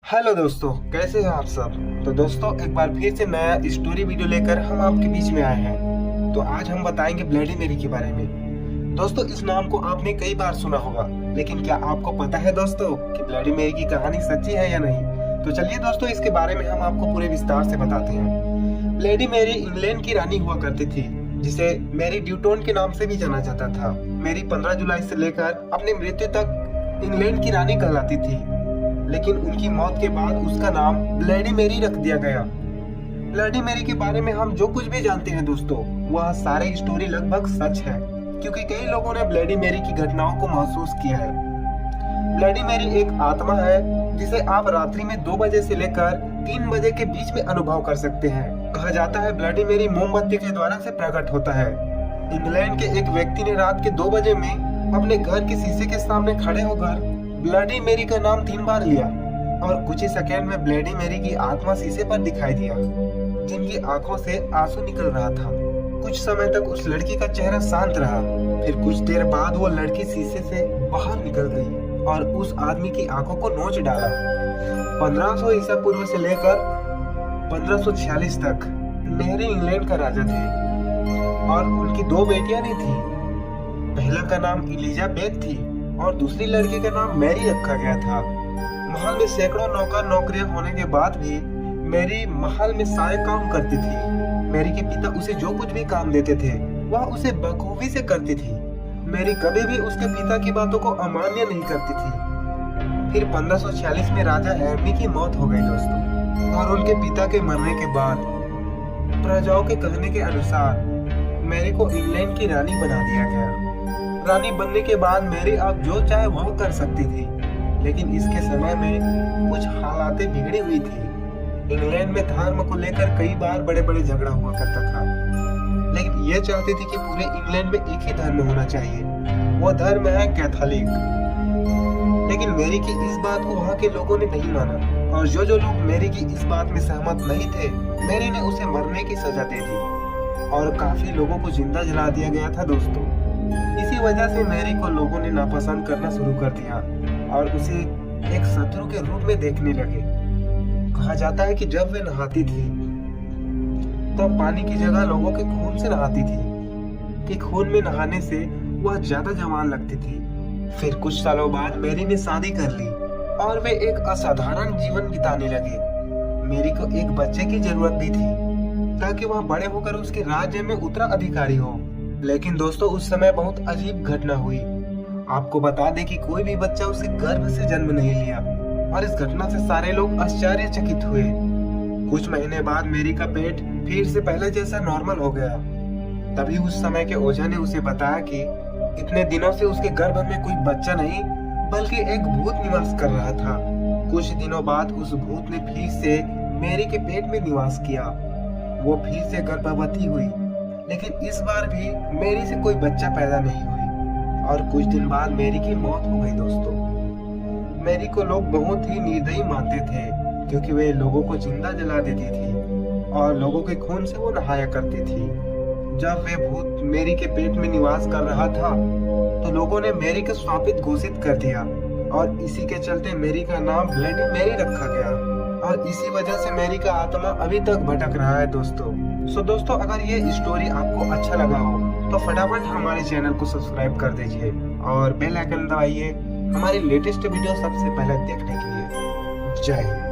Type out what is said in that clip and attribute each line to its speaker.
Speaker 1: Hello दोस्तों, कैसे हैं आप सब। तो दोस्तों एक बार फिर से नया स्टोरी वीडियो लेकर हम आपके बीच में आए हैं। तो आज हम बताएंगे ब्लडी मेरी के बारे में। दोस्तों इस नाम को आपने कई बार सुना होगा, लेकिन क्या आपको पता है दोस्तों कि ब्लडी मेरी की कहानी सच्ची है या नहीं। तो चलिए दोस्तों इसके बारे में हम आपको पूरे विस्तार से बताते हैं। ब्लडी मेरी इंग्लैंड की रानी हुआ करती थी, जिसे मैरी ड्यूटोन के नाम से भी जाना जाता था। मेरी 15 जुलाई से लेकर अपनी मृत्यु तक इंग्लैंड की रानी कहलाती थी, लेकिन उनकी मौत के बाद उसका नाम ब्लडी मेरी रख दिया गया। ब्लडी मेरी के बारे में हम जो कुछ भी जानते हैं दोस्तों, वह सारे स्टोरी लगभग सच है, क्योंकि कई लोगों ने ब्लडी मेरी की घटनाओं को महसूस किया है। ब्लडी मेरी एक आत्मा है जिसे आप रात्रि में 2 बजे से लेकर 3 बजे के बीच में अनुभव कर सकते हैं। कहा जाता है ब्लडी मेरी मोमबत्ती के द्वारा से प्रकट होता है। इंग्लैंड के एक व्यक्ति ने रात के 2 बजे में अपने घर के शीशे के सामने खड़े होकर ब्लडी मेरी का नाम 3 बार लिया और कुछ ही सेकेंड में ब्लडी मेरी की आत्मा शीशे पर दिखाई दिया, जिनकी आंखों से आंसू निकल रहा था। कुछ समय तक उस लड़की का चेहरा शांत रहा, फिर कुछ देर बाद वो लड़की शीशे से बाहर निकल गई और उस आदमी की आंखों को नोच डाला। 1500 ईसा पूर्व से लेकर 1546 तक मेरी इंग्लैंड का राजा थे और उनकी 2 बेटियां भी थी। पहला का नाम एलिजाबेथ थी और दूसरी लड़की का नाम मैरी रखा गया था। महल में सैकड़ों नौकर नौकरियां होने के बाद भी मैरी महल में सारे काम करती थी। मैरी के पिता उसे जो कुछ भी काम देते थे वह उसे बखूबी से करती थी। मैरी कभी भी उसके पिता की बातों को अमान्य नहीं करती थी। फिर 1546 में राजा एर्मी की मौत हो गई दोस्तों, और उनके पिता के मरने के बाद प्रजाओं के कहने के अनुसार मैरी को इंग्लैंड की रानी बना दिया गया। रानी बनने के बाद मैरी अब जो चाहे वह कर सकती थी, लेकिन इसके समय में कुछ हालातें बिगड़ी हुई थी। इंग्लैंड में धर्म को लेकर कई बार बड़े बड़े झगड़ा हुआ करता था, लेकिन ये चाहती थी कि पूरे इंग्लैंड में एक ही धर्म होना चाहिए, वो धर्म है कैथोलिक। लेकिन मैरी की इस बात को वहाँ के लोगों ने नहीं माना, और जो लोग मैरी की इस बात में सहमत नहीं थे, मैरी ने उसे मरने की सजा दे दी और काफी लोगों को जिंदा जला दिया गया था दोस्तों। इसी वजह से मैरी को लोगों ने नापसंद करना शुरू कर दिया और उसे एक शत्रु के रूप में देखने लगे। कहा जाता है कि जब वे नहाती थी तब पानी की जगह लोगों के खून से नहाती थी, कि खून में नहाने से वह ज्यादा जवान लगती थी। फिर कुछ सालों बाद मैरी ने शादी कर ली और वे एक असाधारण जीवन बिताने लगे। मैरी को एक बच्चे की जरूरत भी थी, ताकि वह बड़े होकर उसके राज्य में उत्तराधिकारी हो। लेकिन दोस्तों उस समय बहुत अजीब घटना हुई। आपको बता दें कि कोई भी बच्चा उसे गर्भ से जन्म नहीं लिया, और इस घटना से सारे लोग आश्चर्यचकित हुए। कुछ महीने बाद मैरी का पेट फिर से पहले जैसा नॉर्मल हो गया। तभी उस समय के ओझा ने उसे बताया कि इतने दिनों से उसके गर्भ में कोई बच्चा नहीं बल्कि एक भूत निवास कर रहा था। कुछ दिनों बाद उस भूत ने फिर से मैरी के पेट में निवास किया। वो फिर से गर्भवती हुई, लेकिन इस बार भी मैरी से कोई बच्चा पैदा नहीं हुई, और कुछ दिन बाद मैरी की मौत हो गई दोस्तों। मैरी को लोग बहुत ही निर्दयी मानते थे, क्योंकि वे लोगों को जिंदा जला देती थी और लोगों के खून से वो नहाया करती थी। जब वे भूत मैरी के पेट में निवास कर रहा था तो लोगों ने मैरी को शापित घोषित कर दिया, और इसी के चलते मैरी का नाम ब्लडी मेरी रखा गया, और इसी वजह से मैरी का आत्मा अभी तक भटक रहा है दोस्तों। सो दोस्तों अगर ये स्टोरी आपको अच्छा लगा हो तो फटाफट हमारे चैनल को सब्सक्राइब कर दीजिए और बेल आइकन दबाइए हमारे लेटेस्ट वीडियो सबसे पहले देखने के लिए। जय हिंद।